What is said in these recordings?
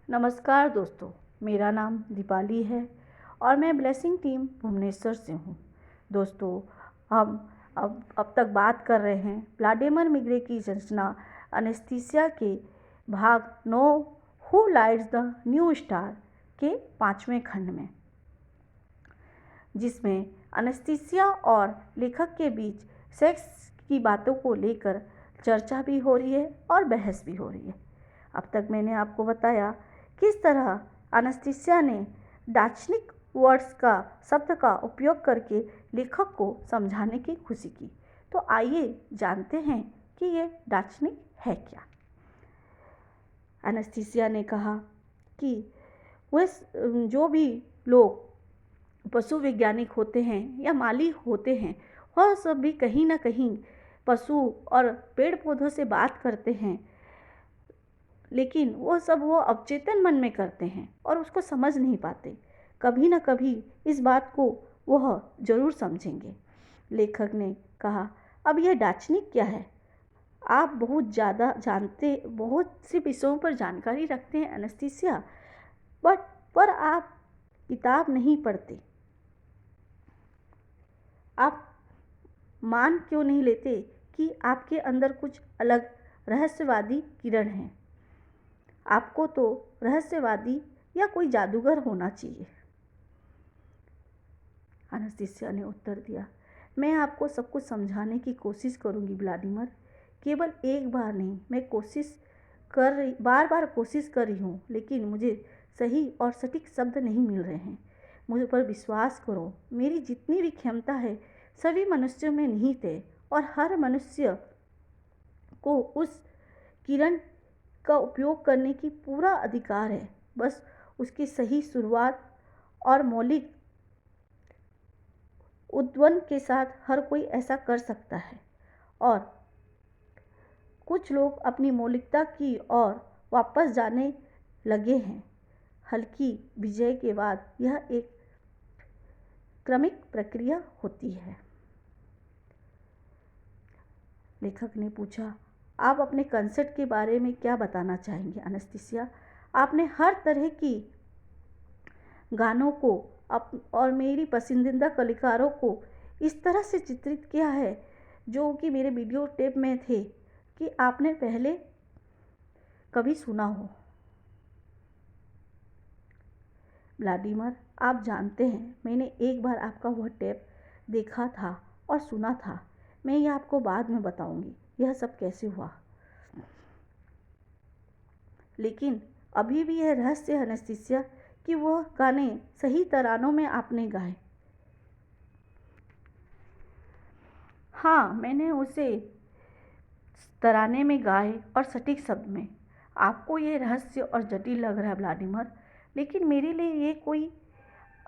नमस्कार दोस्तों, मेरा नाम दीपाली है और मैं ब्लेसिंग टीम भुवनेश्वर से हूँ। दोस्तों, हम अब तक बात कर रहे हैं व्लादिमीर मिग्रे की रचना एनेस्थीसिया के भाग 9 who lights the new star के 5वें खंड में, जिसमें एनेस्थीसिया और लेखक के बीच सेक्स की बातों को लेकर चर्चा भी हो रही है और बहस भी हो रही है। अब तक मैंने आपको बताया किस तरह एनेस्थीसिया ने दार्शनिक वर्ड्स का शब्द का उपयोग करके लेखक को समझाने की कोशिश की। तो आइए जानते हैं कि ये दार्शनिक है क्या। एनेस्थीसिया ने कहा कि वे जो भी लोग पशु वैज्ञानिक होते हैं या माली होते हैं, वह सब भी कहीं ना कहीं पशु और पेड़ पौधों से बात करते हैं, लेकिन वो अवचेतन मन में करते हैं और उसको समझ नहीं पाते। कभी ना कभी इस बात को वह ज़रूर समझेंगे। लेखक ने कहा, अब यह दार्शनिक क्या है? आप बहुत ज़्यादा जानते, बहुत से विषयों पर जानकारी रखते हैं एनेस्थीसिया, पर आप किताब नहीं पढ़ते। आप मान क्यों नहीं लेते कि आपके अंदर कुछ अलग रहस्यवादी किरण है? आपको तो रहस्यवादी या कोई जादूगर होना चाहिए। एनेस्थीसिया ने उत्तर दिया, मैं आपको सब कुछ समझाने की कोशिश करूंगी व्लादिमीर। केवल एक बार नहीं, मैं बार बार कोशिश कर रही हूँ, लेकिन मुझे सही और सटीक शब्द नहीं मिल रहे हैं। मुझ पर विश्वास करो, मेरी जितनी भी क्षमता है सभी मनुष्यों में निहित है और हर मनुष्य को उस किरण का उपयोग करने की पूरा अधिकार है। बस उसकी सही शुरुआत और मौलिक उद्वन के साथ हर कोई ऐसा कर सकता है, और कुछ लोग अपनी मौलिकता की ओर वापस जाने लगे हैं। हल्की विजय के बाद यह एक क्रमिक प्रक्रिया होती है। लेखक ने पूछा, आप अपने कंसर्ट के बारे में क्या बताना चाहेंगे एनेस्थीसिया? आपने हर तरह की गानों को और मेरी पसंदीदा कलाकारों को इस तरह से चित्रित किया है जो कि मेरे वीडियो टेप में थे कि आपने पहले कभी सुना हो। व्लादिमीर, आप जानते हैं, मैंने एक बार आपका वह टेप देखा था और सुना था। मैं यह आपको बाद में बताऊंगी यह सब कैसे हुआ, लेकिन अभी भी यह रहस्य है एनेस्थीसिया कि वह गाने सही तरानों में आपने गाए। हाँ, मैंने उसे तराने में गाए और सटीक शब्द में। आपको ये रहस्य और जटिल लग रहा है व्लादिमीर, लेकिन मेरे लिए ये कोई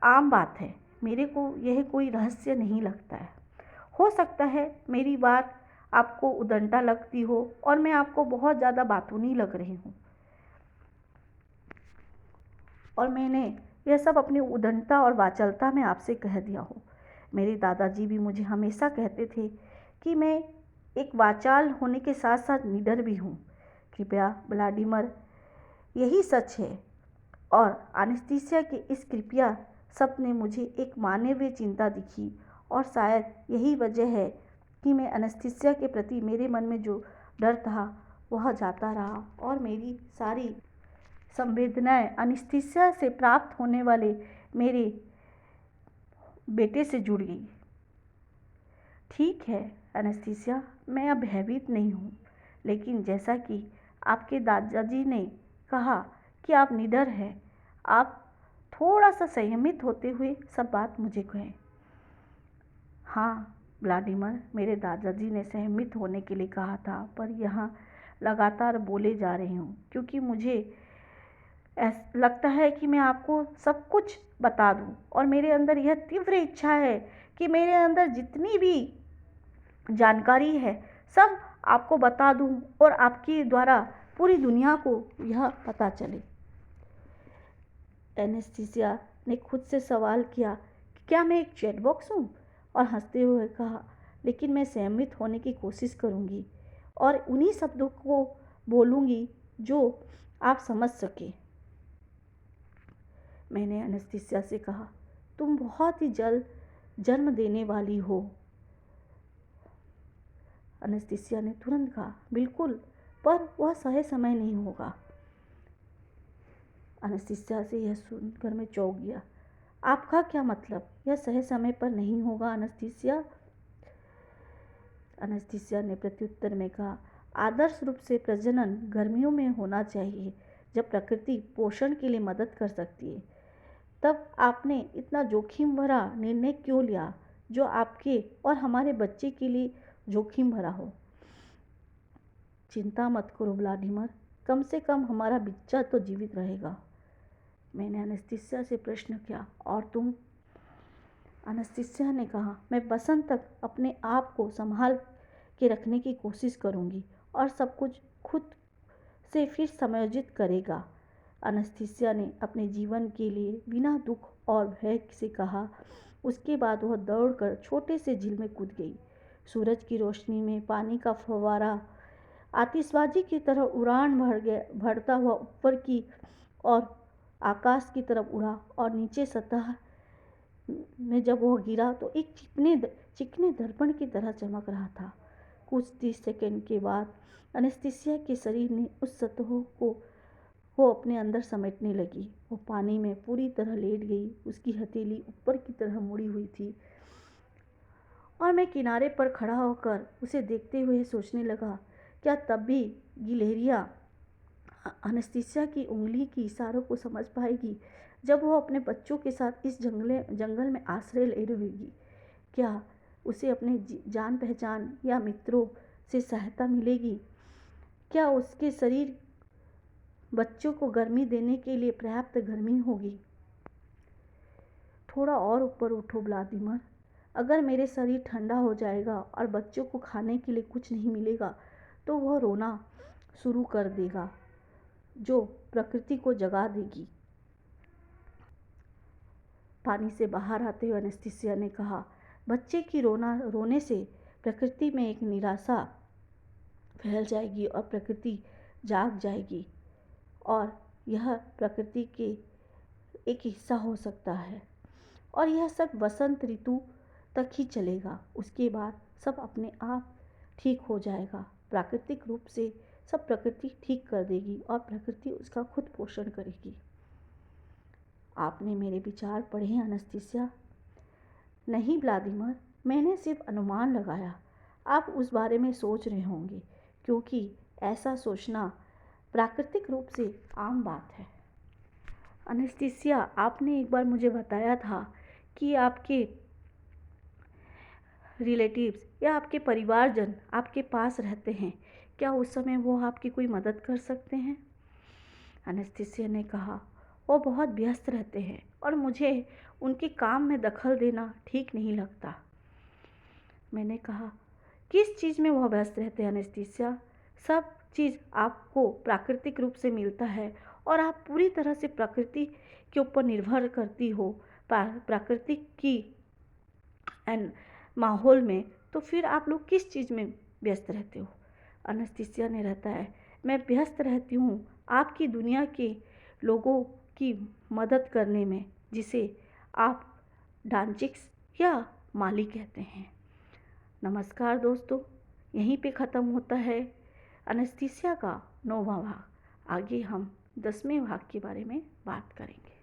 आम बात है। मेरे को यह कोई रहस्य नहीं लगता है। हो सकता है मेरी बात आपको उद्दंडता लगती हो और मैं आपको बहुत ज़्यादा बातूनी लग रही हूँ, और मैंने यह सब अपनी उद्दंडता और वाचालता में आपसे कह दिया हो। मेरे दादाजी भी मुझे हमेशा कहते थे कि मैं एक वाचाल होने के साथ साथ निडर भी हूँ। कृपया व्लादिमीर, यही सच है, और एनेस्थीसिया के इस कृपया शब्द ने मुझे एक मानवीय चिंता दिखी, और शायद यही वजह है कि मैं एनेस्थीसिया के प्रति मेरे मन में जो डर था वह जाता रहा और मेरी सारी संवेदनाएं एनेस्थीसिया से प्राप्त होने वाले मेरे बेटे से जुड़ गई। ठीक है एनेस्थीसिया, मैं अब भयभीत नहीं हूँ, लेकिन जैसा कि आपके दादाजी ने कहा कि आप निडर हैं, आप थोड़ा सा संयमित होते हुए सब बात मुझे कहें। हाँ व्लादिमीर, मेरे दादाजी ने संयमित होने के लिए कहा था, पर यहाँ लगातार बोले जा रही हूँ क्योंकि मुझे ऐसा लगता है कि मैं आपको सब कुछ बता दूं, और मेरे अंदर यह तीव्र इच्छा है कि मेरे अंदर जितनी भी जानकारी है सब आपको बता दूं और आपके द्वारा पूरी दुनिया को यह पता चले। एनेस्थीसिया ने खुद से सवाल किया कि क्या मैं एक चैट बॉक्स हूँ, और हंसते हुए कहा, लेकिन मैं संयमित होने की कोशिश करूँगी और उन्हीं शब्दों को बोलूँगी जो आप समझ सके। मैंने एनेस्थीसिया से कहा, तुम बहुत ही जल्द जन्म देने वाली हो। एनेस्थीसिया ने तुरंत कहा, बिल्कुल, पर वह सही समय नहीं होगा। एनेस्थीसिया से यह सुनकर मैं चौंक गया। आपका क्या मतलब? यह सही समय पर नहीं होगा एनेस्थीसिया? एनेस्थीसिया ने प्रत्युत्तर में कहा, आदर्श रूप से प्रजनन गर्मियों में होना चाहिए, जब प्रकृति पोषण के लिए मदद कर सकती है। तब आपने इतना जोखिम भरा निर्णय क्यों लिया, जो आपके और हमारे बच्चे के लिए जोखिम भरा हो? चिंता मत करो व्लादिमीर, कम से कम हमारा बच्चा तो जीवित रहेगा। मैंने एनेस्थीसिया से प्रश्न किया, और तुम? एनेस्थीसिया ने कहा, मैं बसंत तक अपने आप को संभाल के रखने की कोशिश करूंगी और सब कुछ खुद से फिर समायोजित करेगा। एनेस्थीसिया ने अपने जीवन के लिए बिना दुख और भय से कहा। उसके बाद वह दौड़कर छोटे से झील में कूद गई। सूरज की रोशनी में पानी का फव्वारा आतिशबाजी की तरह उड़ान भरता हुआ ऊपर की और आकाश की तरफ उड़ा और नीचे सतह में जब वह गिरा तो एक चिकने दर्पण की तरह चमक रहा था। कुछ 30 सेकंड के बाद एनेस्थीसिया के शरीर ने उस सतह को वो अपने अंदर समेटने लगी। वो पानी में पूरी तरह लेट गई। उसकी हथेली ऊपर की तरह मुड़ी हुई थी और मैं किनारे पर खड़ा होकर उसे देखते हुए सोचने लगा, क्या तब भी गिलहरियाँ एनेस्थीसिया की उंगली की इशारों को समझ पाएगी जब वो अपने बच्चों के साथ इस जंगल में आश्रय ले रहेगी? क्या उसे अपने जान पहचान या मित्रों से सहायता मिलेगी? क्या उसके शरीर बच्चों को गर्मी देने के लिए पर्याप्त गर्मी होगी? थोड़ा और ऊपर उठो व्लादिमीर, अगर मेरे शरीर ठंडा हो जाएगा और बच्चों को खाने के लिए कुछ नहीं मिलेगा तो वह रोना शुरू कर देगा, जो प्रकृति को जगा देगी। पानी से बाहर आते हुए एनेस्थीसिया ने कहा, बच्चे की रोने से प्रकृति में एक निराशा फैल जाएगी और प्रकृति जाग जाएगी और यह प्रकृति के एक हिस्सा हो सकता है और यह सब वसंत ऋतु तक ही चलेगा। उसके बाद सब अपने आप ठीक हो जाएगा। प्राकृतिक रूप से सब प्रकृति ठीक कर देगी और प्रकृति उसका खुद पोषण करेगी। आपने मेरे विचार पढ़े एनेस्थीसिया? नहीं व्लादिमीर, मैंने सिर्फ अनुमान लगाया। आप उस बारे में सोच रहे होंगे क्योंकि ऐसा सोचना प्राकृतिक रूप से आम बात है। एनेस्थीसिया, आपने एक बार मुझे बताया था कि आपके रिलेटिव्स या आपके परिवारजन आपके पास रहते हैं। क्या उस समय वो आपकी कोई मदद कर सकते हैं? एनेस्थीसिया ने कहा, वो बहुत व्यस्त रहते हैं और मुझे उनके काम में दखल देना ठीक नहीं लगता। मैंने कहा, किस चीज़ में वह व्यस्त रहते हैं एनेस्थीसिया? सब चीज़ आपको प्राकृतिक रूप से मिलता है और आप पूरी तरह से प्रकृति के ऊपर निर्भर करती हो, प्राकृतिक की माहौल में, तो फिर आप लोग किस चीज़ में व्यस्त रहते हो? एनेस्थीसिया ने रहता है, मैं व्यस्त रहती हूँ आपकी दुनिया के लोगों की मदद करने में, जिसे आप डांचिक्स या माली कहते हैं। नमस्कार दोस्तों, यहीं पे ख़त्म होता है एनेस्थीसिया का 9वां भाग। आगे हम 10वें भाग के बारे में बात करेंगे।